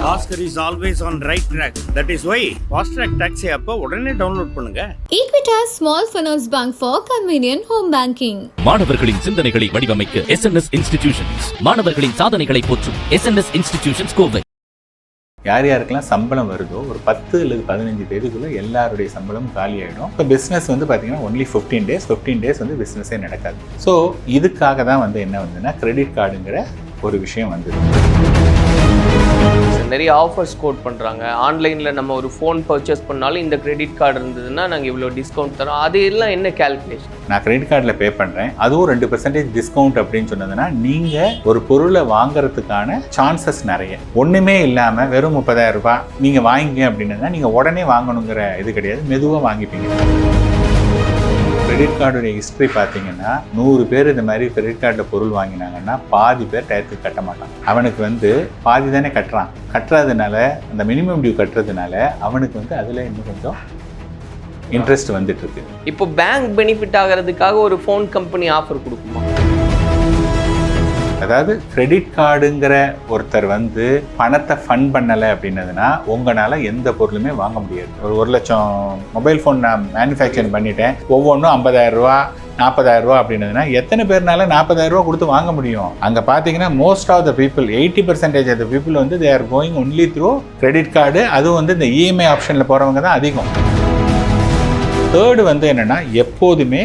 Oscar is always on right track. That is why Fast Track Taxi app உடனே download பண்ணுங்க. Equitas Small Finance Bank for convenient home banking. மாணவர்களின் சிந்தனைகளை வடிவமைக்க SNS Institutions. மாணவர்களின் சாதனைகளை போற்றும் SNS Institutions கோவை. யார் யாருக்கெல்லாம் சம்பளம் வருதோ ஒரு 10 அல்லது 15 தேதிக்குள்ளே எல்லாருடைய சம்பளமும் காலி ஆகிடும். இப்போ பிஸ்னஸ் வந்து பார்த்தீங்கன்னா ஒன்லி 15 டேஸ் வந்து பிஸ்னஸே நடக்காது. ஸோ இதுக்காக தான் வந்து என்ன வந்துன்னா கிரெடிட் கார்டுங்கிற ஒரு விஷயம் வந்தது. நிறைய ஆஃபர்ஸ் கோட் பண்ணுறாங்க. ஆன்லைனில் நம்ம ஒரு ஃபோன் பர்ச்சேஸ் பண்ணாலும் இந்த கிரெடிட் கார்டு இருந்ததுன்னா நாங்கள் இவ்வளோ டிஸ்கவுண்ட் தரோம். அது எல்லாம் என்ன கேல்குலேஷன்? நான் கிரெடிட் கார்டில் பே பண்ணுறேன், அதுவும் 2% டிஸ்கவுண்ட் அப்படின்னு சொன்னதுன்னா நீங்கள் ஒரு பொருளை வாங்குறதுக்கான சான்சஸ் நிறைய. ஒன்றுமே இல்லாமல் வெறும் 30,000 ரூபாய் நீங்கள் வாங்கிங்க அப்படின்னா நீங்கள் உடனே வாங்கணுங்கிற இது கிடையாது, மெதுவாக வாங்கிப்பீங்க. கிரெடிட் கார்டுடைய ஹிஸ்ட்ரி பார்த்தீங்கன்னா 100 பேர் இந்த மாதிரி கிரெடிட் கார்டில் பொருள் வாங்கினாங்கன்னா பாதி பேர் டயத்துக்கு கட்ட மாட்டான். அவனுக்கு வந்து பாதி தானே கட்டுறதுனால அந்த மினிமம் டியூ கட்டுறதுனால அவனுக்கு வந்து அதில் இன்னும் கொஞ்சம் இன்ட்ரெஸ்ட் வந்துட்டு இருக்கு. இப்போ பேங்க் பெனிஃபிட் ஆகிறதுக்காக ஒரு ஃபோன் கம்பெனி ஆஃபர் கொடுக்குமா? அதாவது கிரெடிட் கார்டுங்கிற ஒருத்தர் வந்து பணத்தை ஃபண்ட் பண்ணலை அப்படின்னதுன்னா உங்களால் எந்த பொருளுமே வாங்க முடியாது. ஒரு 1 லட்சம் மொபைல் ஃபோன் நான் மேனுஃபேக்சரிங் பண்ணிட்டேன், ஒவ்வொன்றும் 50,000 ரூபா 40,000 ரூபா அப்படின்னதுன்னா எத்தனை பேர்னால 40,000 ரூபா கொடுத்து வாங்க முடியும்? அங்கே பார்த்தீங்கன்னா most of the people 80% of the people வந்து they are going only through credit card. அதுவும் வந்து இந்த இஎம்ஐ ஆப்ஷனில் போகிறவங்க தான் அதிகம். தேர்டு வந்து என்னென்னா எப்போதுமே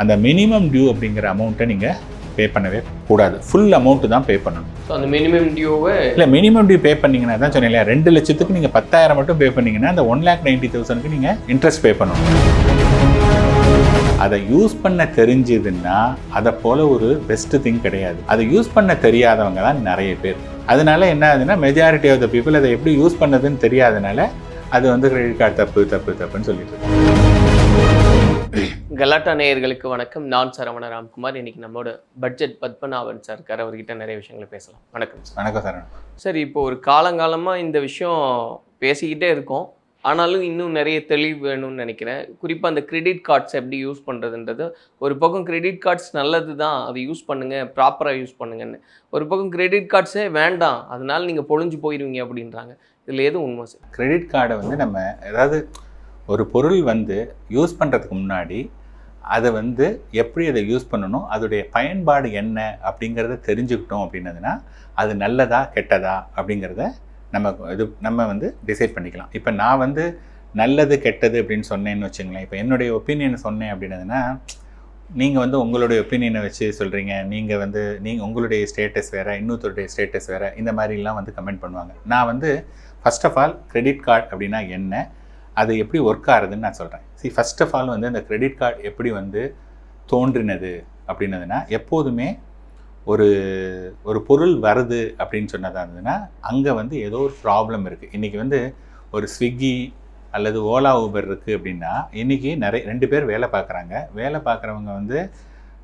அந்த மினிமம் டியூ அப்படிங்கிற அமௌண்ட்டை நீங்கள் பே பண்ணவே கூடாது. ஃபுல் அமௌண்ட்டு தான் பே பண்ணணும். ஸோ அந்த மினிமம் டியூவை இல்லை மினிமம் டியூ பே பண்ணிங்கன்னா தான் சொன்னீங்க 2 லட்சத்துக்கு நீங்கள் 10,000 மட்டும் பே பண்ணிங்கன்னா அந்த 1,90,000க்கு நீங்கள் இன்ட்ரெஸ்ட் பே பண்ணணும். அதை யூஸ் பண்ண தெரிஞ்சதுன்னா அதை போல் ஒரு பெஸ்ட்டு திங் கிடையாது. அதை யூஸ் பண்ண தெரியாதவங்க தான் நிறைய பேர். அதனால என்ன ஆகுதுன்னா மெஜாரிட்டி ஆஃப் த பீப்புள் அதை எப்படி யூஸ் பண்ணதுன்னு தெரியாதனால அது வந்து கிரெடிட் கார்டு தப்புன்னு சொல்லிட்டு இருக்கு. கலாட்டா நேயர்களுக்கு வணக்கம். நான் சரவண ராம்குமார். இன்னைக்கு நம்மளோட பட்ஜெட் பத்மநாபன் சார் இருக்கார். அவர்கிட்ட நிறைய விஷயங்களை பேசலாம். வணக்கம் சார். வணக்கம் சரவணன். சார், இப்போ ஒரு காலங்காலமாக இந்த விஷயம் பேசிக்கிட்டே இருக்கோம், ஆனாலும் இன்னும் நிறைய தெளிவு வேணும்னு நினைக்கிறேன். குறிப்பாக அந்த கிரெடிட் கார்ட்ஸ் எப்படி யூஸ் பண்ணுறதுன்றது. ஒரு பக்கம் கிரெடிட் கார்ட்ஸ் நல்லது தான், அதை யூஸ் பண்ணுங்கள், ப்ராப்பராக யூஸ் பண்ணுங்கன்னு. ஒரு பக்கம் கிரெடிட் கார்ட்ஸே வேண்டாம், அதனால் நீங்கள் பொழிஞ்சு போயிடுவீங்க அப்படின்றாங்க. இதில் எதுவும் உண்மை சார்? கிரெடிட் கார்டை வந்து நம்ம ஏதாவது ஒரு பொருள் வந்து யூஸ் பண்ணுறதுக்கு முன்னாடி அதை வந்து எப்படி அதை யூஸ் பண்ணணும், அதோடைய பயன்பாடு என்ன அப்படிங்கிறத தெரிஞ்சுக்கிட்டோம் அப்படின்னதுன்னா அது நல்லதா கெட்டதா அப்படிங்கிறத நம்ம வந்து டிசைட் பண்ணிக்கலாம். இப்போ நான் வந்து நல்லது கெட்டது அப்படின்னு சொன்னேன்னு வச்சுங்களேன். இப்போ என்னுடைய ஒப்பீனியன் சொன்னேன் அப்படின்னதுன்னா நீங்கள் வந்து உங்களுடைய ஒப்பீனியனை வச்சு சொல்கிறீங்க. நீங்கள் வந்து உங்களுடைய ஸ்டேட்டஸ் வேறு, இன்னொருத்தருடைய ஸ்டேட்டஸ் வேறு, இந்த மாதிரிலாம் வந்து கமெண்ட் பண்ணுவாங்க. நான் வந்து first of all credit card அப்படின்னா என்ன, அது எப்படி ஒர்க் ஆகுதுன்னு நான் சொல்கிறேன். ஃபர்ஸ்ட் ஆஃப் ஆல் வந்து இந்த கிரெடிட் கார்டு எப்படி வந்து தோன்றினது அப்படின்னதுன்னா எப்போதுமே ஒரு பொருள் வருது அப்படின்னு சொன்னதாக இருந்ததுன்னா அங்கே வந்து ஏதோ ஒரு ப்ராப்ளம் இருக்குது. இன்றைக்கி வந்து ஒரு ஸ்விக்கி அல்லது ஓலா ஊபர் இருக்குது அப்படின்னா இன்றைக்கி 2 பேர் வேலை பார்க்குறாங்க. வேலை பார்க்குறவங்க வந்து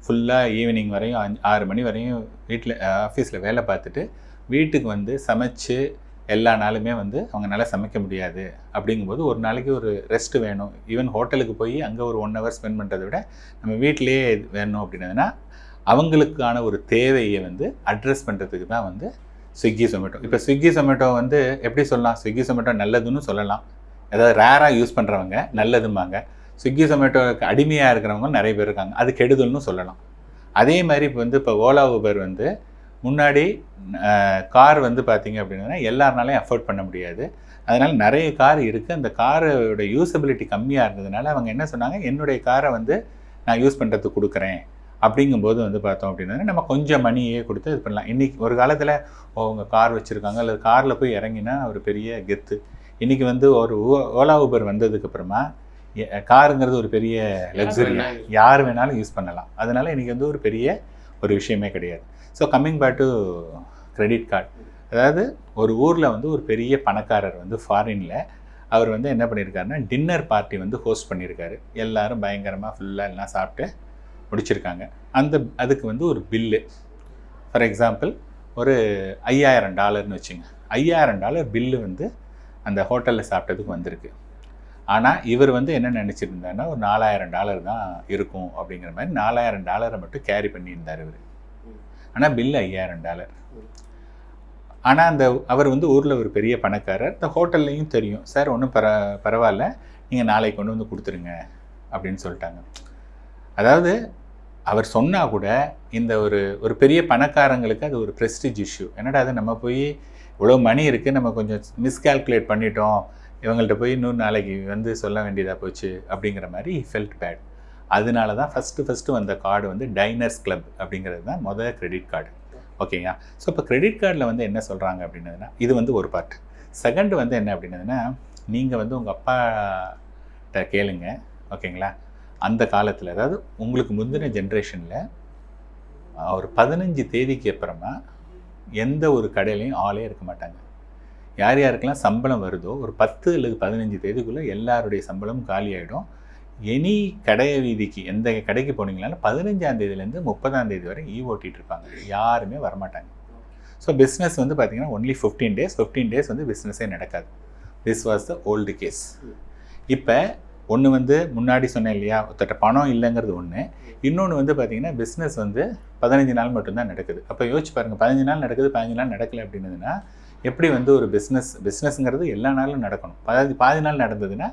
ஃபுல்லாக ஈவினிங் வரையும் 6 மணி வரையும் வீட்டில் ஆஃபீஸில் வேலை பார்த்துட்டு வீட்டுக்கு வந்து சமைச்சு எல்லா நாளுமே வந்து அவங்களால சமைக்க முடியாது. அப்படிங்கும்போது ஒரு நாளைக்கு ஒரு ரெஸ்ட் வேணும். ஈவன் ஹோட்டலுக்கு போய் அங்கே ஒரு 1 ஹவர் ஸ்பெண்ட் பண்ணுறதை விட நம்ம வீட்டிலேயே வேணும் அப்படின்னதுன்னா அவங்களுக்கான ஒரு தேவையை வந்து அட்ரெஸ் பண்ணுறதுக்கு தான் வந்து ஸ்விக்கி சொமேட்டோ. இப்போ ஸ்விக்கி சொமேட்டோ வந்து எப்படி சொல்லலாம்? ஸ்விக்கி சொமேட்டோ நல்லதுன்னு சொல்லலாம். அதாவது ரேராக யூஸ் பண்ணுறவங்க நல்லதும்பாங்க. ஸ்விக்கி சொமேட்டோவுக்கு அடிமையாக இருக்கிறவங்க நிறைய பேர் இருக்காங்க, அது கெடுதல்னு சொல்லலாம். அதே மாதிரி இப்போ ஓலா ஊபர் வந்து முன்னாடி கார் வந்து பார்த்திங்க அப்படின்னா எல்லாருனாலையும் அஃபோர்ட் பண்ண முடியாது. அதனால் நிறைய கார் இருக்குது. அந்த காரோட யூஸபிலிட்டி கம்மியாக இருந்ததுனால அவங்க என்ன சொன்னாங்க, என்னுடைய காரை வந்து நான் யூஸ் பண்ணுறதுக்கு கொடுக்குறேன் அப்படிங்கும்போது வந்து பார்த்தோம் அப்படின்னா நம்ம கொஞ்சம் மணியே கொடுத்து இது பண்ணலாம். இன்றைக்கி ஒரு காலத்தில் அவங்க கார் வச்சுருக்காங்க அல்லது காரில் போய் இறங்கினா ஒரு பெரிய கெத்து. இன்றைக்கி வந்து ஒரு ஓலா ஊபர் வந்ததுக்கப்புறமா காருங்கிறது ஒரு பெரிய லக்ஸரி, யார் வேணாலும் யூஸ் பண்ணலாம். அதனால் இன்றைக்கி வந்து ஒரு பெரிய ஒரு விஷயமே கிடையாது. So coming back to credit card, அதாவது ஒரு ஊரில் வந்து ஒரு பெரிய பணக்காரர் வந்து ஃபாரினில் அவர் வந்து என்ன பண்ணியிருக்காருன்னா டின்னர் பார்ட்டி வந்து ஹோஸ்ட் பண்ணியிருக்காரு. எல்லோரும் பயங்கரமாக ஃபுல்லாக எல்லாம் சாப்பிட்டு முடிச்சிருக்காங்க. அதுக்கு வந்து ஒரு பில்லு ஃபார் எக்ஸாம்பிள் ஒரு $5,000 வச்சுங்க. $5,000 பில்லு வந்து அந்த ஹோட்டலில் சாப்பிட்டதுக்கு வந்திருக்கு. ஆனால் இவர் வந்து என்ன நினச்சிருந்தாருன்னா ஒரு $4,000 தான் இருக்கும் அப்படிங்கிற மாதிரி $4,000 மட்டும் கேரி பண்ணியிருந்தார் இவர். ஆனால் பில்லு $5,000. ஆனால் அவர் வந்து ஊரில் ஒரு பெரிய பணக்காரர். இந்த ஹோட்டல்லையும் தெரியும், சார் ஒன்றும் பரவாயில்ல, நீங்கள் நாளைக்கு கொண்டு வந்து கொடுத்துருங்க அப்படின்னு சொல்லிட்டாங்க. அதாவது அவர் சொன்னால் கூட இந்த ஒரு பெரிய பணக்காரங்களுக்கு அது ஒரு ப்ரெஸ்டீஜ் இஷ்யூ. என்னடா அது, நம்ம போய் இவ்வளோ மணி இருக்குது, நம்ம கொஞ்சம் மிஸ்கால்குலேட் பண்ணிட்டோம், இவங்கள்ட்ட போய் இன்னொரு நாளைக்கு வந்து சொல்ல வேண்டியதாக போச்சு அப்படிங்கிற மாதிரி ஃபெல்ட் பேட். அதனால தான் ஃபஸ்ட்டு வந்த கார்டு வந்து டைனர்ஸ் கிளப் அப்படிங்கிறது தான் முதல் கிரெடிட் கார்டு. ஓகேங்களா? ஸோ இப்போ கிரெடிட் கார்டில் வந்து என்ன சொல்கிறாங்க அப்படின்னதுன்னா, இது வந்து ஒரு பார்ட். செகண்ட் வந்து என்ன அப்படின்னதுன்னா, நீங்கள் வந்து உங்கள் அப்பாட்ட கேளுங்க. ஓகேங்களா? அந்த காலத்தில், அதாவது உங்களுக்கு முந்தின ஜென்ரேஷனில் ஒரு 15 தேதிக்கு அப்புறமா எந்த ஒரு கடையிலையும் ஆளே இருக்க மாட்டாங்க. யார் யாருக்கெல்லாம் சம்பளம் வருதோ ஒரு 10 அல்லது 15 தேதிக்குள்ளே எல்லாருடைய சம்பளமும் காலி ஆகிடும். எனி கடை வீதிக்கு எந்த கடைக்கு போனீங்களாலும் 15ஆம் தேதியிலேருந்து 30ஆம் தேதி வரை ஓட்டிகிட்டு இருப்பாங்க. யாருமே வரமாட்டாங்க. ஸோ பிஸ்னஸ் வந்து பார்த்திங்கன்னா ஒன்லி 15 டேஸ் வந்து பிஸ்னஸே நடக்காது. This was the old case. இப்போ ஒன்று வந்து முன்னாடி சொன்னேன் இல்லையா, ஒருத்தட்ட பணம் இல்லைங்கிறது ஒன்று. இன்னொன்று வந்து பார்த்திங்கன்னா பிஸ்னஸ் வந்து 15 நாள் மட்டும்தான் நடக்குது. அப்போ யோசிச்சு பாருங்கள், 15 நாள் நடக்குது, 15 நாள் நடக்கலை அப்படின்னதுன்னா எப்படி வந்து ஒரு பிஸ்னஸ்ங்கிறது எல்லா நாளும் நடக்கணும். பாதி நாள் நடந்ததுன்னா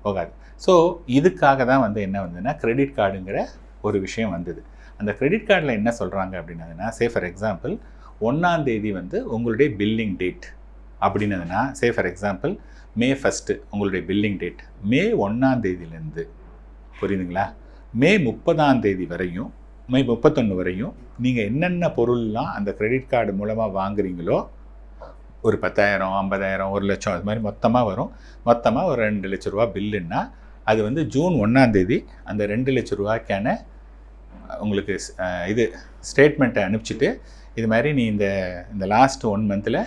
போகாது. ஸோ இதுக்காக தான் வந்து என்ன வந்ததுன்னா கிரெடிட் கார்டுங்கிற ஒரு விஷயம் வந்தது. அந்த கிரெடிட் கார்டில் என்ன சொல்கிறாங்க அப்படின்னதுன்னா, சே ஃபார் எக்ஸாம்பிள் 1ஆம் தேதி வந்து உங்களுடைய பில்லிங் டேட் அப்படின்னதுன்னா, சே ஃபார் எக்ஸாம்பிள் மே 1 உங்களுடைய பில்லிங் டேட். மே 1ஆம் தேதியிலேருந்து, புரியுதுங்களா, மே 30ஆம் தேதி வரையும், மே 31 வரையும் நீங்கள் என்னென்ன பொருள்லாம் அந்த கிரெடிட் கார்டு மூலமாக வாங்குறீங்களோ, ஒரு 10,000, 50,000, 1,00,000 அது மாதிரி மொத்தமாக வரும். மொத்தமாக ஒரு 2 லட்ச ரூபா பில்லுன்னா அது வந்து ஜூன் 1ஆம் தேதி அந்த 2 லட்ச ரூபாய்க்கான உங்களுக்கு இது ஸ்டேட்மெண்ட்டை அனுப்பிச்சிட்டு, இது மாதிரி நீ இந்த லாஸ்ட் 1 மந்தில்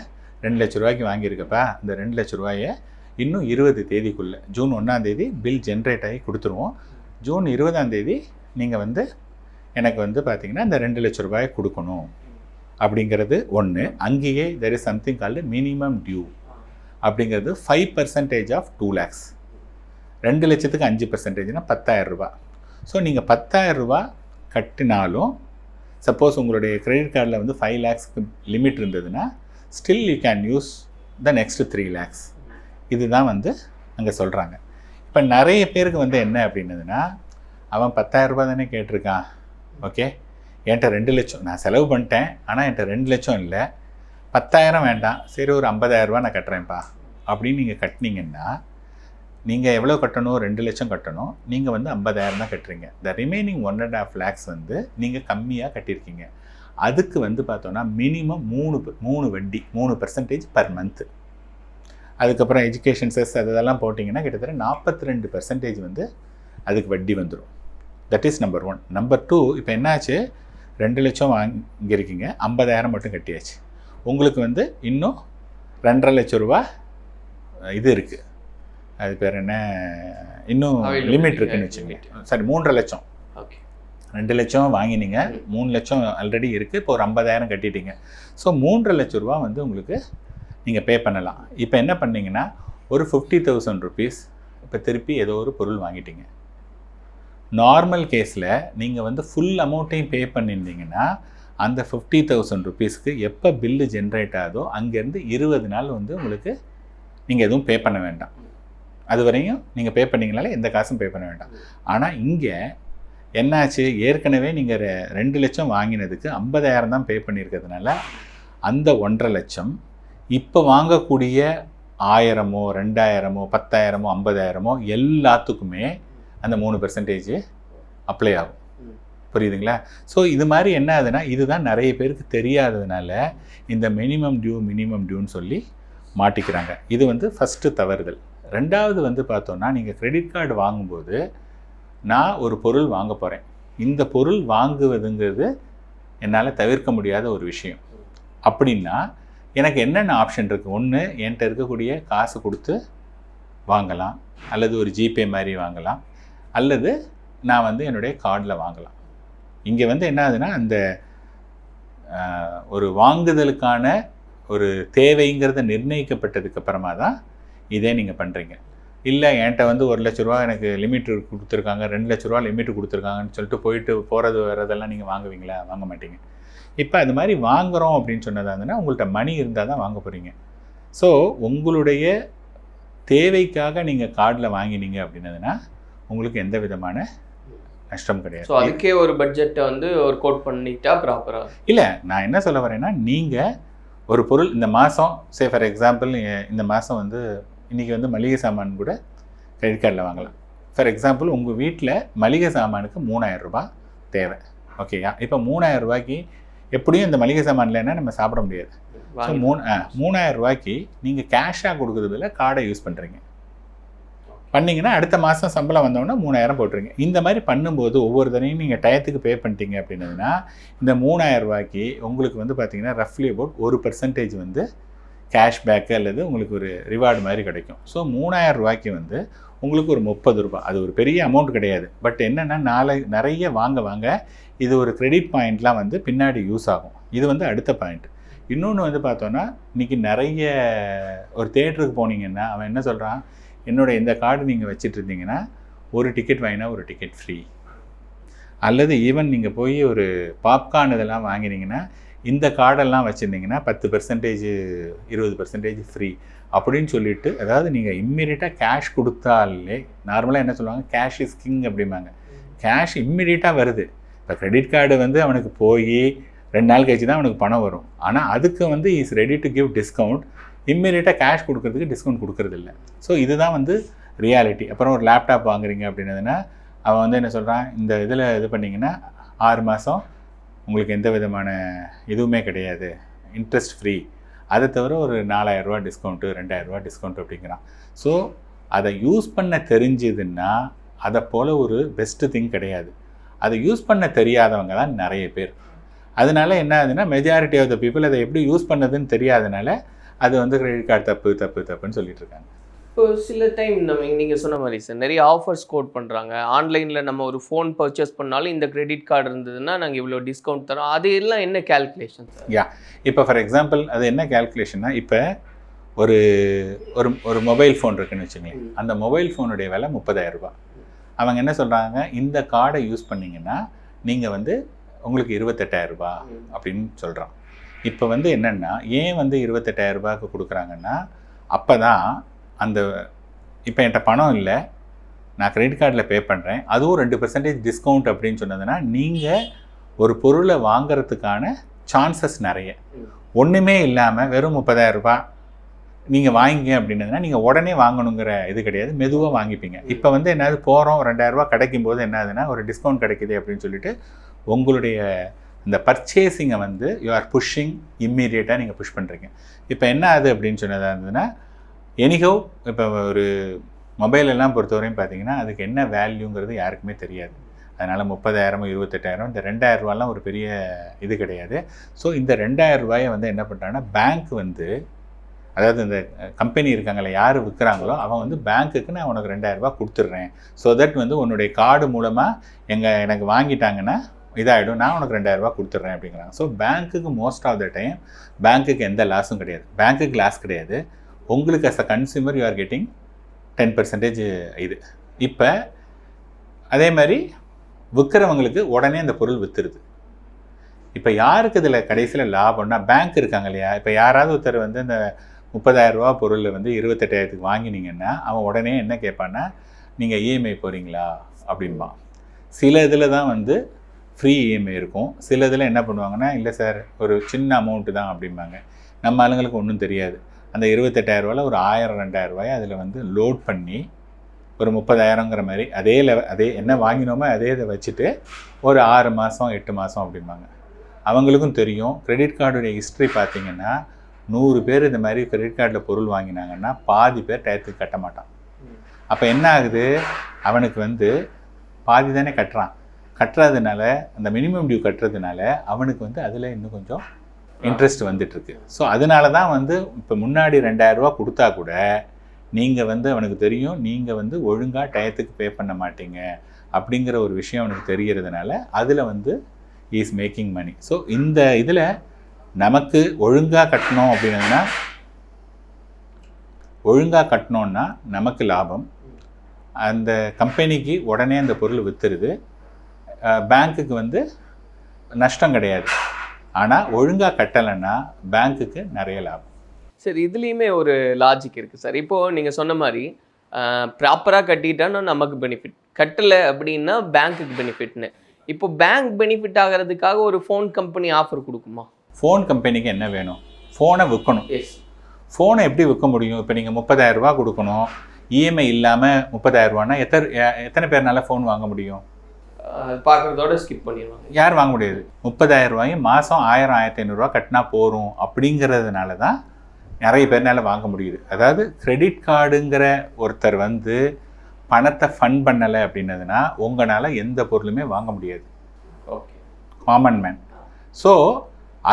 2 லட்ச ரூபாய்க்கு வாங்கியிருக்கப்பா, இந்த 2 லட்ச ரூபாயை இன்னும் 20 தேதிக்குள்ளே, ஜூன் 1ஆம் தேதி பில் ஜென்ரேட் ஆகி கொடுத்துருவோம். ஜூன் 20ஆம் தேதி நீங்கள் வந்து எனக்கு வந்து பார்த்திங்கன்னா இந்த 2 லட்ச ரூபாயை கொடுக்கணும் அப்படிங்கிறது ஒன்று. அங்கேயே there is something called minimum due அப்படிங்கிறது 5% ஆஃப் 2 lakhs. 2 லட்சத்துக்கு 5%னா 10,000 ரூபா. ஸோ நீங்கள் 10,000 ரூபா கட்டினாலும், சப்போஸ் உங்களுடைய கிரெடிட் கார்டில் வந்து 5 lakhsக்கு லிமிட் இருந்ததுன்னா, still you can use the next 3 lakhs. இதுதான் வந்து அங்கே சொல்கிறாங்க. இப்போ நிறைய பேருக்கு வந்து என்ன அப்படின்னதுன்னா, அவன் 10,000 ரூபா தானே கேட்டிருக்கான், ஓகே, என்கிட்ட 2 லட்சம் நான் செலவு பண்ணிட்டேன், ஆனால் என்கிட்ட 2 லட்சம் இல்லை, 10,000 வேண்டாம், சரி ஒரு 50,000 ரூபா நான் கட்டுறேன்ப்பா அப்படின்னு நீங்கள் கட்டினீங்கன்னா, நீங்கள் எவ்வளோ கட்டணும், 2 லட்சம் கட்டணும், நீங்கள் வந்து 50,000 தான் கட்டுறீங்க. த ரிமைனிங் 1.5 lakhs வந்து நீங்கள் கம்மியாக கட்டியிருக்கீங்க. அதுக்கு வந்து பார்த்தோன்னா மினிமம் 3 வட்டி, 3% பர் மந்த்து. அதுக்கப்புறம் எஜுகேஷன் செஸ் அதெல்லாம் போட்டிங்கன்னா கிட்டத்தட்ட 42% வந்து அதுக்கு வட்டி வந்துடும். That is number 1. நம்பர் 2, இப்போ என்னாச்சு, 2 லட்சம் வாங்கியிருக்கீங்க, 50,000 மட்டும் கட்டியாச்சு. உங்களுக்கு வந்து இன்னும் 2.5 லட்ச ரூபா இது இருக்குது, அது பேர் என்ன, இன்னும் லிமிட் இருக்குதுன்னு வச்சுங்க. சரி, 3.5 லட்சம். ஓகே, 2 லட்சம் வாங்கினீங்க, 3 லட்சம் ஆல்ரெடி இருக்குது, இப்போ ஒரு 50,000 கட்டிட்டீங்க. ஸோ 3.5 லட்ச ரூபா வந்து உங்களுக்கு நீங்கள் பே பண்ணலாம். இப்போ என்ன பண்ணீங்கன்னா, ஒரு 50,000 ருபீஸ் இப்போ திருப்பி ஏதோ ஒரு பொருள் வாங்கிட்டீங்க. நார்மல் கேஸில் நீங்கள் வந்து ஃபுல் அமௌண்ட்டையும் பே பண்ணியிருந்தீங்கன்னா, அந்த 50,000 ருபீஸ்க்கு எப்போ பில்லு ஜென்ரேட் ஆகுதோ அங்கேருந்து 20 நாள் வந்து உங்களுக்கு நீங்கள் எதுவும் பே பண்ண வேண்டாம். அது வரையும் நீங்கள் பே பண்ணிங்கனாலே எந்த காசும் பே பண்ண வேண்டாம். ஆனால் இங்கே என்னாச்சு, ஏற்கனவே நீங்கள் 2 லட்சம் வாங்கினதுக்கு 50,000 தான் பே பண்ணியிருக்கிறதுனால அந்த 1.5 லட்சம் இப்போ வாங்கக்கூடிய 1000மோ 2000மோ 10,000மோ 50,000மோ எல்லாத்துக்குமே அந்த 3% அப்ளை ஆகும். புரியுதுங்களா? ஸோ இது மாதிரி என்ன ஆகுதுன்னா, இதுதான் நிறைய பேருக்கு தெரியாததுனால இந்த மினிமம் டியூன்னு சொல்லி மாட்டிக்கிறாங்க. இது வந்து ஃபஸ்ட்டு தவறுதல். ரெண்டாவது வந்து பார்த்தோன்னா, நீங்கள் கிரெடிட் கார்டு வாங்கும்போது நான் ஒரு பொருள் வாங்க போகிறேன், இந்த பொருள் வாங்குவதுங்கிறது என்னால் தவிர்க்க முடியாத ஒரு விஷயம் அப்படின்னா எனக்கு என்னென்ன ஆப்ஷன் இருக்குது. ஒன்று, என்கிட்ட இருக்கக்கூடிய காசு கொடுத்து வாங்கலாம், அல்லது ஒரு ஜிபே மாதிரி வாங்கலாம், அல்லது நான் வந்து என்னுடைய கார்டில் வாங்கலாம். இங்கே வந்து என்ன ஆகுதுன்னா, அந்த ஒரு வாங்குதலுக்கான ஒரு தேவைங்கிறத நிர்ணயிக்கப்பட்டதுக்கு அப்புறமா தான் இதே நீங்கள் பண்ணுறீங்க. இல்லை, என்கிட்ட வந்து 1 லட்ச ரூபா எனக்கு லிமிட் கொடுத்துருக்காங்க, 2 லட்ச ரூபா லிமிட் கொடுத்துருக்காங்கன்னு சொல்லிட்டு போயிட்டு போகிறது வரதெல்லாம் நீங்கள் வாங்குவீங்களா? வாங்க மாட்டீங்க. இப்போ அது மாதிரி வாங்குகிறோம் அப்படின்னு சொன்னதாக இருந்ததுன்னா உங்கள்கிட்ட மணி இருந்தால் தான் வாங்க போகிறீங்க. ஸோ உங்களுடைய தேவைக்காக நீங்கள் கார்டில் வாங்கினீங்க அப்படின்னதுன்னா உங்களுக்கு எந்த விதமான நஷ்டம் கிடையாது. ஸோ அதுக்கே ஒரு பட்ஜெட்டை வந்து ஒரு கோட் பண்ணிட்டா ப்ராப்பராக இல்லை. நான் என்ன சொல்ல வரேன்னா, நீங்கள் ஒரு பொருள் இந்த மாதம் ஃபார் எக்ஸாம்பிள் இந்த மாதம் வந்து இன்றைக்கி வந்து மளிகை சாமான் கூட கிரெடிட் கார்டில் வாங்கலாம். ஃபார் எக்ஸாம்பிள் உங்கள் வீட்டில் மளிகை சாமானுக்கு 3000 ரூபாய் தேவை. ஓகேயா? இப்போ 3000 ரூபாய்க்கு எப்படியும் இந்த மளிகை சாமான் இல்லைன்னா நம்ம சாப்பிட முடியாது. ஸோ 3000 ரூபாய்க்கு நீங்கள் கேஷாக கொடுக்குறதுல கார்டை யூஸ் பண்ணுறீங்க. பண்ணிங்கன்னா அடுத்த மாதம் சம்பளம் வந்தோன்னா 3000 போட்டுருங்க. இந்த மாதிரி பண்ணும்போது ஒவ்வொரு தடையும் நீங்கள் டயத்துக்கு பே பண்ணிட்டீங்க அப்படின்னதுன்னா இந்த 3000 ரூபாய்க்கு உங்களுக்கு வந்து பார்த்தீங்கன்னா ரஃப்லி அபவுட் 1% வந்து கேஷ்பேக்கு அல்லது உங்களுக்கு ஒரு ரிவார்டு மாதிரி கிடைக்கும். ஸோ 3000 ரூபாய்க்கு வந்து உங்களுக்கு ஒரு 30 ரூபாய், அது ஒரு பெரிய அமௌண்ட் கிடையாது. பட் என்னென்னா நிறைய வாங்க இது ஒரு கிரெடிட் பாயிண்ட்லாம் வந்து பின்னாடி யூஸ் ஆகும். இது வந்து அடுத்த பாயிண்ட். இன்னொன்று வந்து பார்த்தோன்னா இன்றைக்கி நிறைய ஒரு தேட்டருக்கு போனீங்கன்னா அவன் என்ன சொல்கிறான், இந்த கார்டு நீங்கள் வச்சுட்டு இருந்தீங்கன்னா ஒரு டிக்கெட் வாங்கினா ஒரு டிக்கெட் ஃப்ரீ, அல்லது ஈவன் நீங்கள் போய் ஒரு பாப்கார்ன் இதெல்லாம் வாங்கினீங்கன்னா இந்த கார்டெல்லாம் வச்சுருந்தீங்கன்னா 10% 20% ஃப்ரீ அப்படின்னு சொல்லிட்டு, அதாவது நீங்கள் இம்மிடியட்டாக கேஷ் கொடுத்தாலே நார்மலாக என்ன சொல்லுவாங்க, கேஷ் இஸ் கிங் அப்படிம்பாங்க. கேஷ் இம்மிடியட்டாக வருது. இப்போ கிரெடிட் கார்டு வந்து அவனுக்கு போய் 2 நாள் கழிச்சு தான் அவனுக்கு பணம் வரும். ஆனால் அதுக்கு வந்து is ready to give discount. இம்மிடியட்டாக கேஷ் கொடுக்கறதுக்கு டிஸ்கவுண்ட் கொடுக்கறது இல்லை. ஸோ இதுதான் வந்து ரியாலிட்டி. அப்புறம் ஒரு லேப்டாப் வாங்குறீங்க அப்படின்னதுன்னா அவன் வந்து என்ன சொல்கிறான், இந்த இதில் இது பண்ணிங்கன்னா 6 மாதம் உங்களுக்கு எந்த விதமான இதுவுமே கிடையாது, இன்ட்ரெஸ்ட் ஃப்ரீ, அதை தவிர ஒரு 4000 ரூபா டிஸ்கவுண்ட்டு 2000 ரூபா டிஸ்கவுண்ட் அப்படிங்கிறான். ஸோ அதை யூஸ் பண்ண தெரிஞ்சுதுன்னா அதை போல் ஒரு பெஸ்ட்டு திங் கிடையாது. அதை யூஸ் பண்ண தெரியாதவங்க தான் நிறைய பேர். அதனால என்ன ஆகுதுன்னா மெஜாரிட்டி ஆஃப் த பீப்புள் அதை எப்படி யூஸ் பண்ணதுன்னு தெரியாதனால அது வந்து கிரெடிட் கார்டு தப்புன்னு சொல்லிட்டு இருக்காங்க. இப்போ சில டைம் நீங்கள் சொன்ன மாதிரி சார் நிறைய ஆஃபர்ஸ் கோட் பண்ணுறாங்க. ஆன்லைனில் நம்ம ஒரு ஃபோன் பர்ச்சேஸ் பண்ணாலும் இந்த கிரெடிட் கார்டு இருந்ததுன்னா நாங்கள் இவ்வளோ டிஸ்கவுண்ட் தரோம். அது எல்லாம் என்ன கேல்குலேஷன் சார்? இப்போ ஃபார் எக்ஸாம்பிள் அது என்ன கேல்குலேஷன்னா, இப்போ ஒரு ஒரு மொபைல் ஃபோன் இருக்குன்னு வச்சுங்களேன். அந்த மொபைல் ஃபோனுடைய விலை 30,000 ரூபாய். அவங்க என்ன சொல்கிறாங்க, இந்த கார்டை யூஸ் பண்ணிங்கன்னா நீங்கள் வந்து உங்களுக்கு 28,000 ரூபாய் அப்படின்னு சொல்கிறான். இப்போ வந்து என்னென்னா ஏன் வந்து 28,000 ரூபாய்க்கு கொடுக்குறாங்கன்னா, அப்போ தான் அந்த இப்போ என்கிட்ட பணம் இல்லை, நான் கிரெடிட் கார்டில் பே பண்ணுறேன், அதுவும் 2% டிஸ்கவுண்ட் அப்படின்னு சொன்னதுன்னா நீங்கள் ஒரு பொருளை வாங்கிறதுக்கான சான்சஸ் நிறைய. ஒன்றுமே இல்லாமல் வெறும் 30,000 ரூபாய் நீங்கள் வாங்கிங்க அப்படின்னதுன்னா நீங்கள் உடனே வாங்கணுங்கிற இது கிடையாது, மெதுவாக வாங்கிப்பீங்க. இப்போ வந்து என்னது போகிறோம் 2000 ரூபாய் கிடைக்கும் போது என்னதுன்னா ஒரு டிஸ்கவுண்ட் கிடைக்குது அப்படின்னு சொல்லிட்டு உங்களுடைய இந்த பர்ச்சேஸிங்கை வந்து யூ ஆர் புஷ்ஷிங் இம்மீடியட்டாக நீங்கள் புஷ் பண்ணுறீங்க. இப்போ என்ன ஆகுது அப்படின்னு சொன்னதாக இருந்ததுன்னா எனிஹோ இப்போ ஒரு மொபைல் எல்லாம் பொறுத்தவரையும் பார்த்தீங்கன்னா அதுக்கு என்ன வேல்யூங்கிறது யாருக்குமே தெரியாது. அதனால் 30,000 28,000 இந்த 2000 ரூபாலாம் ஒரு பெரிய இது கிடையாது. ஸோ இந்த 2000 ரூபாயை வந்து என்ன பண்ணுறாங்கன்னா பேங்க் வந்து, அதாவது இந்த கம்பெனி இருக்காங்களே யார் விற்கிறாங்களோ அவன் வந்து பேங்க்குக்கு நான் உனக்கு 2000 ரூபாய் கொடுத்துட்றேன், ஸோ தட் வந்து உன்னுடைய கார்டு மூலமாக எனக்கு வாங்கிட்டாங்கன்னா இதாகிடும், நான் உனக்கு 2000 ரூபாய் கொடுத்துட்றேன் அப்படிங்கிறாங்க. ஸோ பேங்க்குக்கு மோஸ்ட் ஆஃப் த டைம் பேங்க்குக்கு எந்த லாஸும் கிடையாது, பேங்க்குக்கு லாஸ் கிடையாது. உங்களுக்கு as a consumer you are getting 10% இது. இப்போ அதே மாதிரி விற்கிறவங்களுக்கு உடனே அந்த பொருள் விற்றுருது. இப்போ யாருக்கு இதில் கடைசியில் லாபம்னா பேங்க் இருக்காங்க இல்லையா. இப்போ யாராவது ஒருத்தர் வந்து இந்த 30,000 ரூபா பொருளை வந்து 28,000 வாங்கினீங்கன்னா அவன் உடனே என்ன கேட்பான்னா, நீங்கள் இஎம்ஐ போகிறீங்களா அப்படின்பான். சில இதில் தான் வந்து ஃப்ரீ இஎம்ஐ இருக்கும், சில இதில் என்ன பண்ணுவாங்கன்னா இல்லை சார் ஒரு சின்ன அமௌண்ட்டு தான் அப்படிம்பாங்க. நம்ம ஆளுங்களுக்கு ஒன்றும் தெரியாது. அந்த 28,000 ரூபாயில் ஒரு 1000 2000 ரூபாயை அதில் வந்து லோட் பண்ணி ஒரு 30,000ங்கிற மாதிரி அதே என்ன வாங்கினோமோ அதே இதை வச்சுட்டு ஒரு 6 மாதம் 8 மாதம் அப்படிம்பாங்க. அவங்களுக்கும் தெரியும். கிரெடிட் கார்டுடைய ஹிஸ்ட்ரி பார்த்திங்கன்னா 100 பேர் இந்த மாதிரி கிரெடிட் கார்டில் பொருள் வாங்கினாங்கன்னா பாதி பேர் டயத்துக்கு கட்ட மாட்டான். அப்போ என்ன ஆகுது, அவனுக்கு வந்து பாதி தானே கட்டுறதுனால அந்த மினிமம் டியூ கட்டுறதுனால அவனுக்கு வந்து அதில் இன்னும் கொஞ்சம் இன்ட்ரெஸ்ட் வந்துட்டுருக்கு. ஸோ அதனால தான் வந்து இப்போ முன்னாடி 2000 ரூபா கொடுத்தா கூட நீங்கள் வந்து அவனுக்கு தெரியும் நீங்கள் வந்து ஒழுங்காக டயத்துக்கு பே பண்ண மாட்டீங்க அப்படிங்கிற ஒரு விஷயம் அவனுக்கு தெரிகிறதுனால அதில் வந்து இஸ் மேக்கிங் மணி. ஸோ இந்த இதில் நமக்கு ஒழுங்காக கட்டணும் அப்படின்னா நமக்கு லாபம், அந்த கம்பெனிக்கு உடனே அந்த பொருள் விற்றுருது, பேங்க்குக்கு வந்து நஷ்டம் கிடையாது. ஆனால் ஒழுங்காக கட்டலைன்னா பேங்க்குக்கு நிறைய லாபம். சரி, இதுலேயுமே ஒரு லாஜிக் இருக்குது சார். இப்போது நீங்கள் சொன்ன மாதிரி ப்ராப்பராக கட்டிட்டான்னா நமக்கு பெனிஃபிட், கட்டலை அப்படின்னா பேங்க்குக்கு பெனிஃபிட்னு. இப்போ பேங்க் பெனிஃபிட் ஆகிறதுக்காக ஒரு ஃபோன் கம்பெனி ஆஃபர் கொடுக்குமா? ஃபோன் கம்பெனிக்கு என்ன வேணும்? ஃபோனை விற்கணும். ஃபோனை எப்படி விற்க முடியும்? இப்போ நீங்கள் 30,000 ரூபா கொடுக்கணும், இஎம்ஐ இல்லாமல் 30,000 ரூபான்னா எத்தனை பேர்னால ஃபோன் வாங்க முடியும்? பார்க்குறதோட ஸ்கிப் பண்ணிடுவாங்க. யார் வாங்க முடியாது? 30,000 ரூபாயும் மாதம் 1000-1500 ரூபா கட்டினா போகிறோம் அப்படிங்கிறதுனால தான் நிறைய பேர்னால வாங்க முடியுது. அதாவது கிரெடிட் கார்டுங்கிற ஒருத்தர் வந்து பணத்தை ஃபண்ட் பண்ணலை அப்படின்னதுன்னா உங்களால் எந்த பொருளுமே வாங்க முடியாது. Okay, common man. ஸோ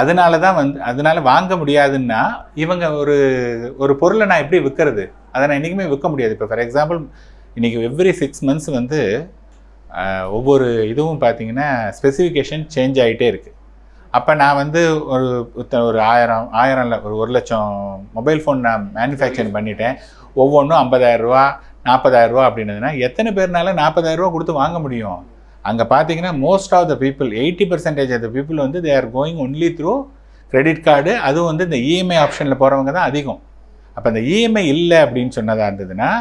அதனால தான் அதனால வாங்க முடியாதுன்னா இவங்க ஒரு பொருளை நான் எப்படி விற்கிறது? அதை நான் என்றைக்குமே விற்க முடியாது. இப்போ ஃபார் எக்ஸாம்பிள் இன்றைக்கி எவ்ரி 6 months வந்து ஒவ்வொரு இதுவும் பார்த்தீங்கன்னா ஸ்பெசிஃபிகேஷன் சேஞ்ச் ஆகிட்டே இருக்குது. அப்போ நான் வந்து ஒரு 1000 இல்லை, ஒரு 1,00,000 மொபைல் ஃபோன் நான் மேனுஃபேக்சரிங் பண்ணிட்டேன். ஒவ்வொன்றும் 50,000 ரூபா 40,000 ரூபா அப்படின்னதுன்னா எத்தனை பேர்னால 40,000 ரூபா கொடுத்து வாங்க முடியும்? அங்கே பார்த்தீங்கன்னா most of the people 80% of the people வந்து they are going only through credit card. அதுவும் வந்து இந்த இஎம்ஐ ஆப்ஷனில் போகிறவங்க தான் அதிகம். அப்போ அந்த இஎம்ஐ இல்லை அப்படின்னு சொன்னதாக இருந்ததுன்னா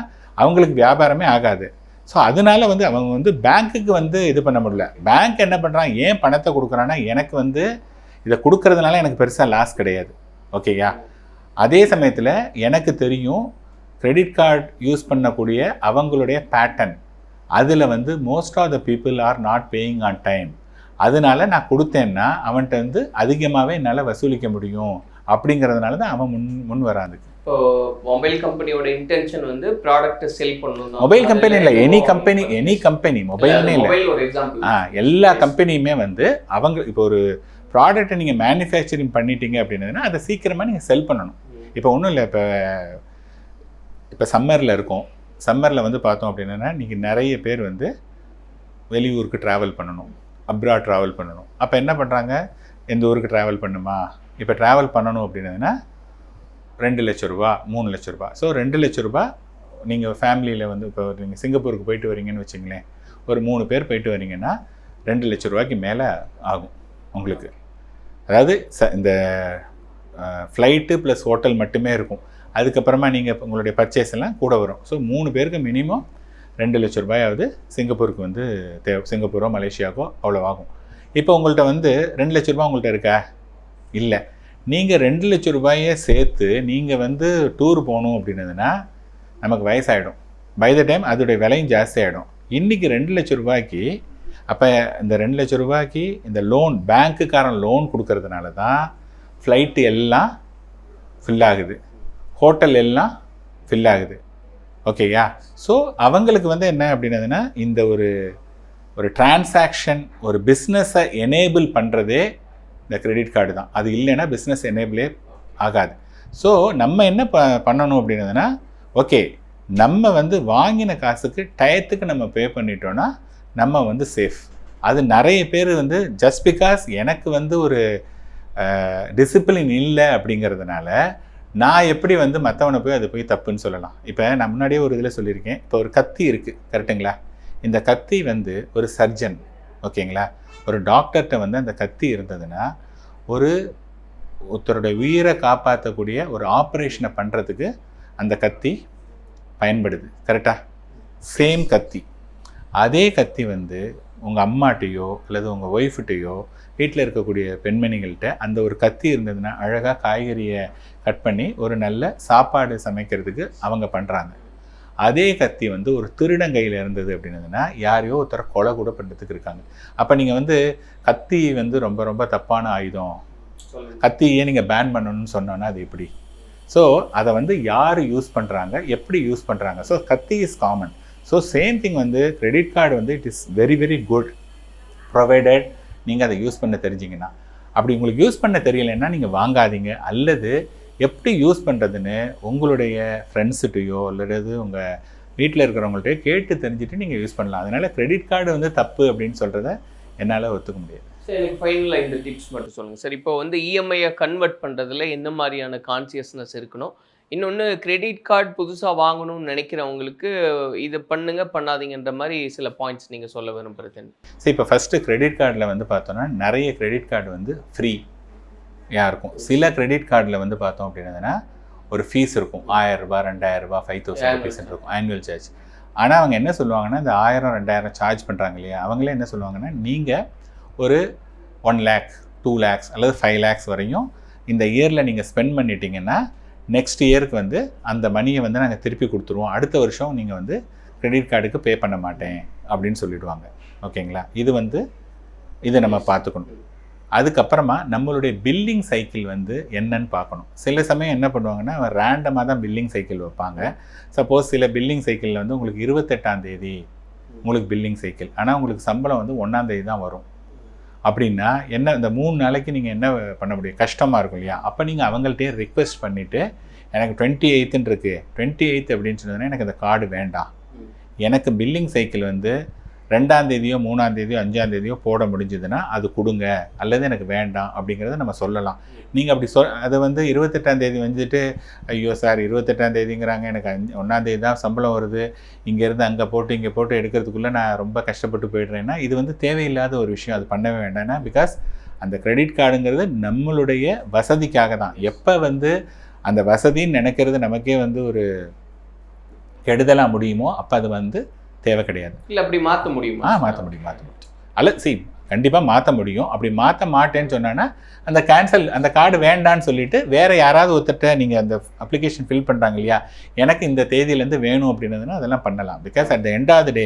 அவங்களுக்கு வியாபாரமே ஆகாது. ஸோ அதனால வந்து அவங்க வந்து பேங்க்குக்கு வந்து இது பண்ண முடியல. பேங்க் என்ன பண்ணுறான், ஏன் பணத்தை கொடுக்குறான்னா எனக்கு வந்து இதை கொடுக்கறதுனால எனக்கு பெருசாக லாஸ் கிடையாது. ஓகேயா? அதே சமயத்தில் எனக்கு தெரியும் கிரெடிட் கார்டு யூஸ் பண்ணக்கூடிய அவங்களுடைய பேட்டர்ன், அதில் வந்து most of the people are not paying on time. அதனால நான் கொடுத்தேன்னா அவன்கிட்ட வந்து அதிகமாகவே என்னால் வசூலிக்க முடியும் அப்படிங்கிறதுனால தான் அவன் முன் வராது. இப்போ மொபைல் கம்பெனியோட இன்டென்ஷன் வந்து ப்ராடக்ட்டை செல் பண்ணணும். மொபைல் கம்பெனி இல்லை, எனி கம்பெனி மொபைல்னே இல்லை, ஒரு எக்ஸாம்பிள். எல்லா கம்பெனியுமே வந்து அவங்க இப்போ ஒரு ப்ராடக்ட்டை நீங்கள் மேனுஃபேக்சரிங் பண்ணிட்டீங்க அப்படின்னதுன்னா அதை சீக்கிரமாக நீங்கள் செல் பண்ணணும். இப்போ ஒன்றும் இல்லை, இப்போ சம்மரில் இருக்கும். சம்மரில் வந்து பார்த்தோம் அப்படின்னா நீங்கள் நிறைய பேர் வந்து வெளியூருக்கு ட்ராவல் பண்ணணும், அப்ராட் ட்ராவல் பண்ணணும். அப்போ என்ன பண்ணுறாங்க, எந்த ஊருக்கு ட்ராவல் பண்ணுமா? இப்போ ட்ராவல் பண்ணணும் அப்படின்னதுன்னா 2 லட்ச ரூபா 3 லட்ச ரூபா. ஸோ 2 லட்ச ரூபா நீங்கள் ஃபேமிலியில் வந்து இப்போ நீங்கள் சிங்கப்பூருக்கு போயிட்டு வரீங்கன்னு வச்சுங்களேன், ஒரு 3 பேர் போயிட்டு வரீங்கன்னா 2 லட்ச ரூபாய்க்கு மேலே ஆகும் உங்களுக்கு. அதாவது இந்த ஃப்ளைட்டு ப்ளஸ் ஹோட்டல் மட்டுமே இருக்கும். அதுக்கப்புறமா நீங்கள் உங்களுடைய பர்ச்சேஸ் எல்லாம் கூட வரும். ஸோ 3 பேருக்கு மினிமம் 2 லட்ச ரூபாயாவது சிங்கப்பூருக்கு வந்து சிங்கப்பூரோ மலேசியாவோ அவ்வளோ ஆகும். இப்போ உங்கள்கிட்ட வந்து 2 லட்ச ரூபா உங்கள்கிட்ட இருக்கா? இல்லை. நீங்கள் 2 லட்ச ரூபாயே சேர்த்து நீங்கள் வந்து டூர் போகணும் அப்படின்னதுன்னா நமக்கு வயசாகிடும். பை த டைம் அதோடைய விலையும் ஜாஸ்தி ஆகிடும். இன்றைக்கி 2 லட்ச ரூபாய்க்கு, அப்போ இந்த 2 லட்ச ரூபாய்க்கு இந்த லோன், பேங்க்குக்காரன் லோன் கொடுக்கறதுனால தான் ஃப்ளைட்டு எல்லாம் ஃபில் ஆகுது, ஹோட்டல் எல்லாம் ஃபில் ஆகுது. ஓகேயா? ஸோ அவங்களுக்கு வந்து என்ன அப்படின்னதுன்னா இந்த ஒரு டிரான்சாக்ஷன், ஒரு பிஸ்னஸை எனேபிள் பண்ணுறதே இந்த கிரெடிட் கார்டு தான். அது இல்லைன்னா பிஸ்னஸ் எனேபிளே ஆகாது. ஸோ நம்ம என்ன பண்ணணும் அப்படின்னதுன்னா, ஓகே நம்ம வந்து வாங்கின காசுக்கு டயத்துக்கு நம்ம பே பண்ணிட்டோன்னா நம்ம வந்து சேஃப். அது நிறைய பேர் வந்து ஜஸ்ட் பிகாஸ் எனக்கு வந்து ஒரு டிசிப்ளின் இல்லை அப்படிங்கிறதுனால நான் எப்படி வந்து மற்றவனை போய் அது போய் தப்புன்னு சொல்லலாம். இப்போ நான் முன்னாடியே ஒரு இதில் சொல்லியிருக்கேன், இப்போ ஒரு கத்தி இருக்குது, கரெக்டுங்களா? இந்த கத்தி வந்து ஒரு சர்ஜன், ஓகேங்களா, ஒரு டாக்டர்கிட்ட வந்து அந்த கத்தி இருந்ததுன்னா ஒருத்தருடைய உயிரை காப்பாற்றக்கூடிய ஒரு ஆப்ரேஷனை பண்ணுறதுக்கு அந்த கத்தி பயன்படுது. கரெக்டாக? சேம் கத்தி. அதே கத்தி வந்து உங்கள் அம்மாட்டையோ அல்லது உங்கள் ஒய்ஃப்கிட்டையோ வீட்டில் இருக்கக்கூடிய பெண்மணிகள்கிட்ட அந்த ஒரு கத்தி இருந்ததுன்னா அழகாக காய்கறியை கட் பண்ணி ஒரு நல்ல சாப்பாடு சமைக்கிறதுக்கு அவங்க பண்ணுறாங்க. அதே கத்தி வந்து ஒரு திருடங்கையில் இருந்தது அப்படின்னதுன்னா யாரையோ ஒருத்தர கொலை கூட பண்ணுறதுக்கு இருக்காங்க. அப்போ நீங்கள் வந்து கத்தி வந்து ரொம்ப ரொம்ப தப்பான ஆயுதம், கத்தியே நீங்கள் பேன் பண்ணணும்னு சொன்னோன்னா அது எப்படி? ஸோ அதை வந்து யார் யூஸ் பண்ணுறாங்க, எப்படி யூஸ் பண்ணுறாங்க. ஸோ கத்தி is common. So same thing வந்து கிரெடிட் கார்டு வந்து it is very very good provided நீங்கள் அதை யூஸ் பண்ண தெரிஞ்சிங்கன்னா. அப்படி உங்களுக்கு யூஸ் பண்ண தெரியலைன்னா நீங்கள் வாங்காதீங்க. அல்லது எப்படி யூஸ் பண்ணுறதுன்னு உங்களுடைய ஃப்ரெண்ட்ஸுகிட்டையோ அல்லது உங்கள் வீட்டில் இருக்கிறவங்கள்ட்டையோ கேட்டு தெரிஞ்சுட்டு நீங்கள் யூஸ் பண்ணலாம். அதனால் கிரெடிட் கார்டு வந்து தப்பு அப்படின்னு சொல்கிறத என்னால் ஒத்துக்க முடியாது. சார் எனக்கு ஃபைனலாக இந்த டிப்ஸ் மட்டும் சொல்லுங்கள் சார். இப்போ வந்து இஎம்ஐயை கன்வெர்ட் பண்ணுறதுல எந்த மாதிரியான கான்சியஸ்னஸ் இருக்கணும்? இன்னொன்று கிரெடிட் கார்டு புதுசாக வாங்கணும்னு நினைக்கிறவங்களுக்கு இதை பண்ணுங்க பண்ணாதீங்கன்ற மாதிரி சில பாயிண்ட்ஸ் நீங்கள் சொல்ல விரும்புகிறது. சரி, இப்போ ஃபஸ்ட்டு கிரெடிட் கார்டில் வந்து பார்த்தோன்னா நிறைய கிரெடிட் கார்டு வந்து ஃப்ரீ. இருக்கும். சில கிரெடிட் கார்டில் வந்து பார்த்தோம் அப்படின்னதுன்னா ஒரு ஃபீஸ் இருக்கும், 1000 ரூபாய் 2000 ரூபாய் 5000 ருபீஸ் இருக்கும் ஆனுவல் சார்ஜ். ஆனால் அவங்க என்ன சொல்லுவாங்கன்னா இந்த 1000 2000 சார்ஜ் பண்ணுறாங்க இல்லையா, அவங்களே என்ன சொல்லுவாங்கன்னா நீங்கள் ஒரு 1 lakh 2 lakhs அல்லது 5 lakhs வரையும் இந்த இயரில் நீங்கள் ஸ்பெண்ட் பண்ணிட்டீங்கன்னா நெக்ஸ்ட் இயருக்கு வந்து அந்த மணியை வந்து நாங்கள் திருப்பி கொடுத்துருவோம், அடுத்த வருஷம் நீங்கள் வந்து கிரெடிட் கார்டுக்கு பே பண்ண மாட்டேன் அப்படின்னு சொல்லிடுவாங்க. ஓகேங்களா, இதை நம்ம பார்த்துக்கணும். அதுக்கப்புறமா நம்மளுடைய பில்லிங் சைக்கிள் வந்து என்னன்னு பார்க்கணும். சில சமயம் என்ன பண்ணுவாங்கன்னா ரேண்டமாக தான் பில்லிங் சைக்கிள் வைப்பாங்க. சப்போஸ் சில பில்லிங் சைக்கிளில் வந்து உங்களுக்கு 28ஆம் தேதி உங்களுக்கு பில்லிங் சைக்கிள், ஆனால் உங்களுக்கு சம்பளம் வந்து 1ஆம் தேதி தான் வரும். அப்படின்னா என்ன, இந்த 3 நாளைக்கு நீங்கள் என்ன பண்ண முடியும், கஷ்டமாக இருக்கும் இல்லையா. அப்போ நீங்கள் அவங்கள்ட்டே ரிக்வெஸ்ட் பண்ணிவிட்டு எனக்கு 28ன்னு இருக்குது, 28 அப்படின்னு சொன்னதுன்னா எனக்கு அந்த கார்டு வேண்டாம், எனக்கு பில்லிங் சைக்கிள் வந்து 2ஆம் தேதியோ 3ஆம் தேதியோ 5ஆம் தேதியோ போட முடிஞ்சதுன்னா அது கொடுங்க, அல்லது எனக்கு வேண்டாம் அப்படிங்கிறத நம்ம சொல்லலாம். நீங்கள் அப்படி அதை வந்து 28ஆம் தேதி வந்துட்டு ஐயோ சார் 28ஆம் தேதிங்கிறாங்க, எனக்கு 1ஆம் தேதி தான் சம்பளம் வருது, இங்கேருந்து அங்கே போட்டு இங்கே போட்டு எடுக்கிறதுக்குள்ளே நான் ரொம்ப கஷ்டப்பட்டு போய்ட்றேன்னா இது வந்து தேவையில்லாத ஒரு விஷயம், அது பண்ணவே வேண்டாம்னா. பிகாஸ் அந்த கிரெடிட் கார்டுங்கிறது நம்மளுடைய வசதிக்காக தான். எப்போ வந்து அந்த வசதின்னு நினைக்கிறது நமக்கே வந்து ஒரு கெடுதலாக முடியுமோ அப்போ அது வந்து தேவை கிடையாது. இல்லை அப்படி மாற்ற முடியுமா? மாற்ற முடியும். அல்ல கண்டிப்பாக மாற்ற முடியும். அப்படி மாற்ற மாட்டேன்னு சொன்னான்னா அந்த கார்டு வேண்டான்னு சொல்லிட்டு வேறு யாராவது ஒருத்தட்ட நீங்கள் அந்த அப்ளிகேஷன் ஃபில் பண்ணுறாங்க இல்லையா, எனக்கு இந்த தேதியிலேருந்து வேணும் அப்படின்னதுன்னா அதெல்லாம் பண்ணலாம். Because at the end of the day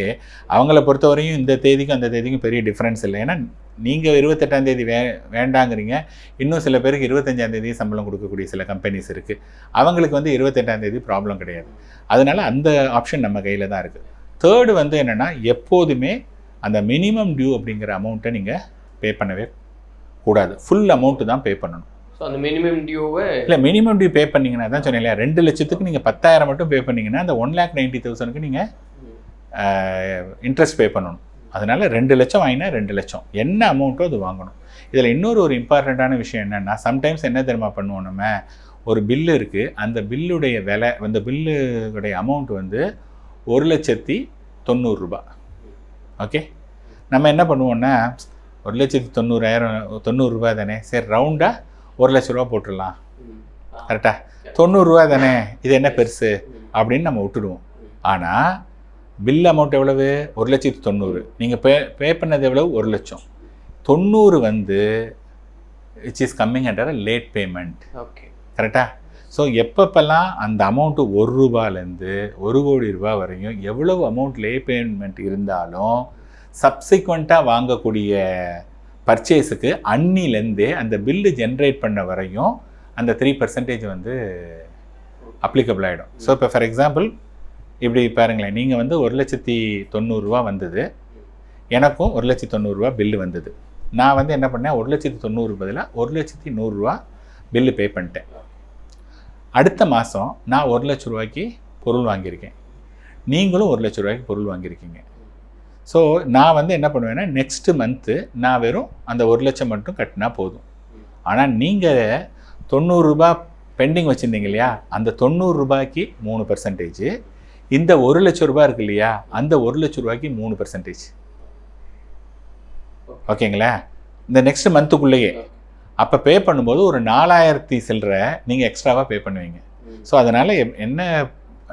அவங்கள பொறுத்தவரையும் இந்த தேதிக்கும் அந்த தேதிக்கும் பெரிய டிஃப்ரென்ஸ் இல்லை. ஏன்னா நீங்கள் 28ஆம் தேதி வேண்டாங்கிறீங்க, இன்னும் சில பேருக்கு 25ஆம் தேதி சம்பளம் கொடுக்கக்கூடிய சில கம்பெனிஸ் இருக்குது, அவங்களுக்கு வந்து 28ஆம் தேதி ப்ராப்ளம் கிடையாது. அதனால் அந்த ஆப்ஷன் நம்ம கையில் தான் இருக்குது. தேர்டு வந்து என்னென்னா எப்போதுமே அந்த மினிமம் டியூ அப்படிங்கிற அமௌண்ட்டை நீங்கள் பே பண்ணவே கூடாது, ஃபுல் அமௌண்ட்டு தான் பே பண்ணணும். ஸோ அந்த மினிமம் டியூவை இல்லை, மினிமம் டியூ பே பண்ணிங்கன்னா தான் சொன்னேன் இல்லையா, 2 லட்சத்துக்கு நீங்கள் 10,000 மட்டும் பே பண்ணிங்கன்னா அந்த 1,90,000க்கு நீங்கள் இன்ட்ரெஸ்ட் பே பண்ணணும். அதனால் 2 லட்சம் வாங்கினா 2 லட்சம் என்ன அமௌண்ட்டோ அது வாங்கணும். இதில் இன்னொரு ஒரு விஷயம் என்னென்னா, சம்டைம்ஸ் என்ன தெரியுமா பண்ணுவோம், நம்ம ஒரு பில்லு இருக்குது, அந்த பில்லுடைய விலை, அந்த பில்லுடைய அமௌண்ட் வந்து 1,90,000 ரூபாய். ஓகே, நம்ம என்ன பண்ணுவோன்னா 1,90,000 ரூபாய் தானே, சரி ரவுண்டாக 1 லட்ச ரூபா போட்டுடலாம், கரெக்டாக 90 ரூபா தானே, இது என்ன பெருசு அப்படின்னு நம்ம விட்டுடுவோம். ஆனால் பில் அமௌண்ட் எவ்வளவு, 1,90,000. நீங்கள் பே பண்ணது எவ்வளவு, 1 லட்சம். 90 வந்து which is coming under late payment. Okay, கரெக்டாக. ஸோ எப்பப்பெல்லாம் அந்த அமௌண்ட்டு 1 ரூபாலேருந்து 1 கோடி ரூபாய் வரையும் எவ்வளவு அமௌண்ட் லே பேமெண்ட் இருந்தாலும் சப்சிக்வெண்ட்டாக வாங்கக்கூடிய பர்ச்சேஸுக்கு அன்னிலேருந்தே அந்த பில்லு ஜென்ரேட் பண்ண வரையும் அந்த 3% வந்து அப்ளிகபிள் ஆகிடும். ஸோ இப்போ ஃபார் எக்ஸாம்பிள் இப்படி பாருங்களேன், நீங்கள் வந்து 1,90,000 ரூபா வந்தது, எனக்கும் 1,90,000 ரூபா பில்லு வந்தது. நான் வந்து என்ன பண்ணேன், 1,90,000 பதிலாக 1,100 ரூபா பில்லு பே பண்ணிட்டேன். அடுத்த மாதம் நான் 1 லட்ச ரூபாய்க்கு பொருள் வாங்கியிருக்கேன், நீங்களும் 1 லட்ச ரூபாய்க்கு பொருள் வாங்கியிருக்கீங்க. ஸோ நான் வந்து என்ன பண்ணுவேன்னா நெக்ஸ்ட்டு மந்த்து நான் வெறும் அந்த 1 லட்சம் மட்டும் கட்டினா போதும். ஆனால் நீங்கள் 90 ரூபா பெண்டிங் வச்சுருந்தீங்க இல்லையா, அந்த 90 ரூபாய்க்கு 3%, இந்த 1 லட்ச ரூபா இருக்கு இல்லையா, அந்த 1 லட்ச ரூபாய்க்கு 3%. ஓகேங்களா, இந்த நெக்ஸ்ட் மந்த்துக்குள்ளேயே அப்போ பே பண்ணும்போது ஒரு 4,000 சில்லரை நீங்கள் எக்ஸ்ட்ராவாக பே பண்ணுவீங்க. ஸோ அதனால் என்ன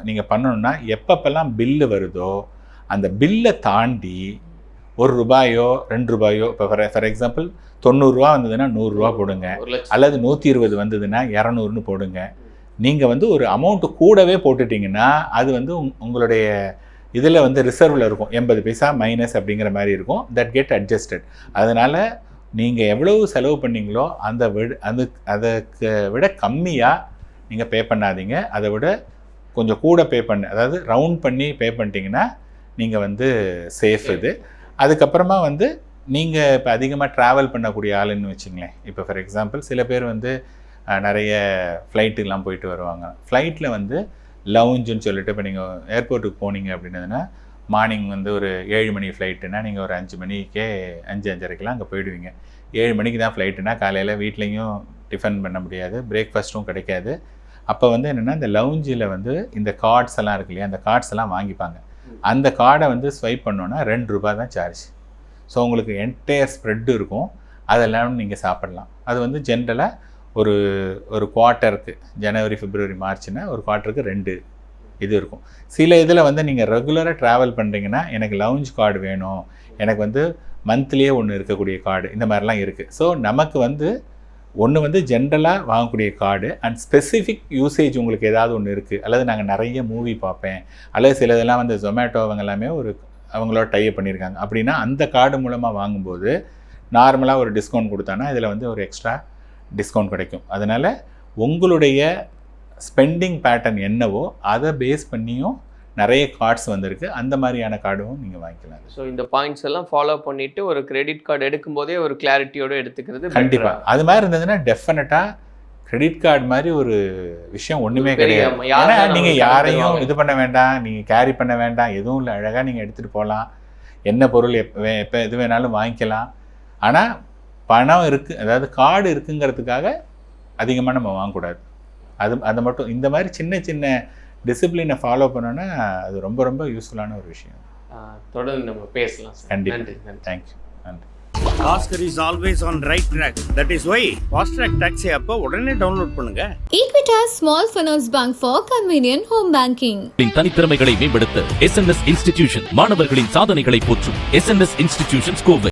நீங்கள் பண்ணணுன்னா, எப்பப்பெல்லாம் பில்லு வருதோ அந்த பில்லை தாண்டி 1 ரூபாயோ 2 ரூபாயோ, இப்போ ஃபார் எக்ஸாம்பிள் 90 ரூபா வந்ததுன்னா 100 ரூபா போடுங்க, அல்லது 120 வந்ததுன்னா 200ன்னு போடுங்க. நீங்கள் வந்து ஒரு அமௌண்ட்டு கூடவே போட்டுட்டிங்கன்னா அது வந்து உங்களுடைய இதில் வந்து ரிசர்வில் இருக்கும், 80 பைசா மைனஸ் அப்படிங்கிற மாதிரி இருக்கும், தட் கெட் அட்ஜஸ்டட். அதனால் நீங்கள் எவ்வளவு செலவு பண்ணீங்களோ அதுக்கு விட கம்மியாக நீங்கள் பே பண்ணாதீங்க, அதை விட கொஞ்சம் கூட பே அதாவது ரவுண்ட் பண்ணி பே பண்ணிட்டீங்கன்னா நீங்கள் வந்து சேஃப். இது அதுக்கப்புறமா வந்து நீங்கள் இப்போ அதிகமாக ட்ராவல் பண்ணக்கூடிய ஆளுன்னு வச்சுங்களேன். இப்போ ஃபார் எக்ஸாம்பிள் சில பேர் வந்து நிறைய ஃப்ளைட்டுக்கெலாம் போயிட்டு வருவாங்க. ஃப்ளைட்டில் வந்து லவுஞ்சுன்னு சொல்லிட்டு, இப்போ நீங்கள் ஏர்போர்ட்டுக்கு போனீங்க அப்படின்னதுன்னா மார்னிங் வந்து ஒரு 7 மணி ஃப்ளைட்டுன்னா நீங்கள் ஒரு 5 மணிக்கே 5:30க்கெலாம் அங்கே போயிடுவீங்க. 7 மணிக்கு தான் ஃப்ளைட்டுனா காலையில் வீட்லேயும் டிஃபன் பண்ண முடியாது, பிரேக்ஃபாஸ்ட்டும் கிடைக்காது. அப்போ வந்து என்னென்னா இந்த லவுஞ்சில் வந்து இந்த கார்ட்ஸ் எல்லாம் இருக்கு இல்லையா, அந்த கார்ட்ஸ் எல்லாம் வாங்கிப்பாங்க. அந்த கார்டை வந்து ஸ்வைப் பண்ணோன்னா 2 ரூபா தான் சார்ஜ். ஸோ உங்களுக்கு என்டையர் ஸ்ப்ரெட்டு இருக்கும், அதெல்லாம் நீங்கள் சாப்பிட்லாம். அது வந்து ஜென்ரலாக ஒரு ஒரு குவார்ட்டருக்கு ஜனவரி பிப்ரவரி மார்ச்னா ஒரு குவார்ட்டருக்கு 2 இது இருக்கும். சில இதில் வந்து நீங்கள் ரெகுலராக ட்ராவல் பண்ணுறீங்கன்னா எனக்கு லவுஞ்ச் கார்டு வேணும், எனக்கு வந்து மந்த்லியே ஒன்று இருக்கக்கூடிய கார்டு, இந்த மாதிரிலாம் இருக்குது. ஸோ நமக்கு வந்து ஒன்று வந்து ஜென்ரலாக வாங்கக்கூடிய கார்டு அண்ட் ஸ்பெசிஃபிக் யூசேஜ் உங்களுக்கு ஏதாவது ஒன்று இருக்குது, அல்லது நாங்கள் நிறைய மூவி பார்ப்பேன், அல்லது சில இதெல்லாம் வந்து ஜொமேட்டோ அவங்க எல்லாமே அவங்களோட டைப் பண்ணியிருக்காங்க அப்படின்னா அந்த கார்டு மூலமாக வாங்கும்போது நார்மலாக ஒரு டிஸ்கவுண்ட் கொடுத்தானா இதில் வந்து ஒரு எக்ஸ்ட்ரா டிஸ்கவுண்ட் கிடைக்கும். அதனால் உங்களுடைய ஸ்பெண்டிங் பேட்டர்ன் என்னவோ அதை பேஸ் பண்ணியும் நிறைய கார்ட்ஸ் வந்திருக்கு, அந்த மாதிரியான கார்டும் நீங்கள் வாங்கிக்கலாம். ஸோ இந்த பாயிண்ட்ஸ் எல்லாம் ஃபாலோ பண்ணிட்டு ஒரு கிரெடிட் கார்டு எடுக்கும்போதே ஒரு கிளாரிட்டியோடு எடுத்துக்கிறது கண்டிப்பாக. அது மாதிரி இருந்ததுன்னா டெஃபினட்டாக கிரெடிட் கார்டு மாதிரி ஒரு விஷயம் ஒன்றுமே கிடையாது. ஏன்னா நீங்கள் யாரையும் இது பண்ண வேண்டாம், நீங்கள் கேரி பண்ண வேண்டாம், எதுவும் இல்லை, அழகாக நீங்கள் எடுத்துகிட்டு போகலாம், என்ன பொருள் எப்போ எது வேணாலும் வாங்கிக்கலாம். ஆனால் பணம் இருக்குது, அதாவது கார்டு இருக்குங்கிறதுக்காக அதிகமாக நம்ம வாங்கக்கூடாது. அதை மட்டும் இந்த மாதிரி சின்ன சின்ன டிசிப்ளினை ஃபாலோ பண்ணோன்னா அது ரொம்ப ரொம்ப யூஸ்ஃபுல்லான ஒரு விஷயம். தொடர்ந்து நம்ம பேசலாம். கண்டிப்பாக. தேங்க்யூ. நன்றி. Oscar is always on right track. That is why Fast Track Taxi app உடனே டவுன்லோட் பண்ணுங்க. Equitas Small Finance Bank for convenient home banking. தனித்திறமைகளை மேம்படுத்த SNS இன்ஸ்டிடியூஷன் மாணவர்களின் சாதனைகளை போற்றும் SNS இன்ஸ்டிடியூஷன்ஸ் கோவை.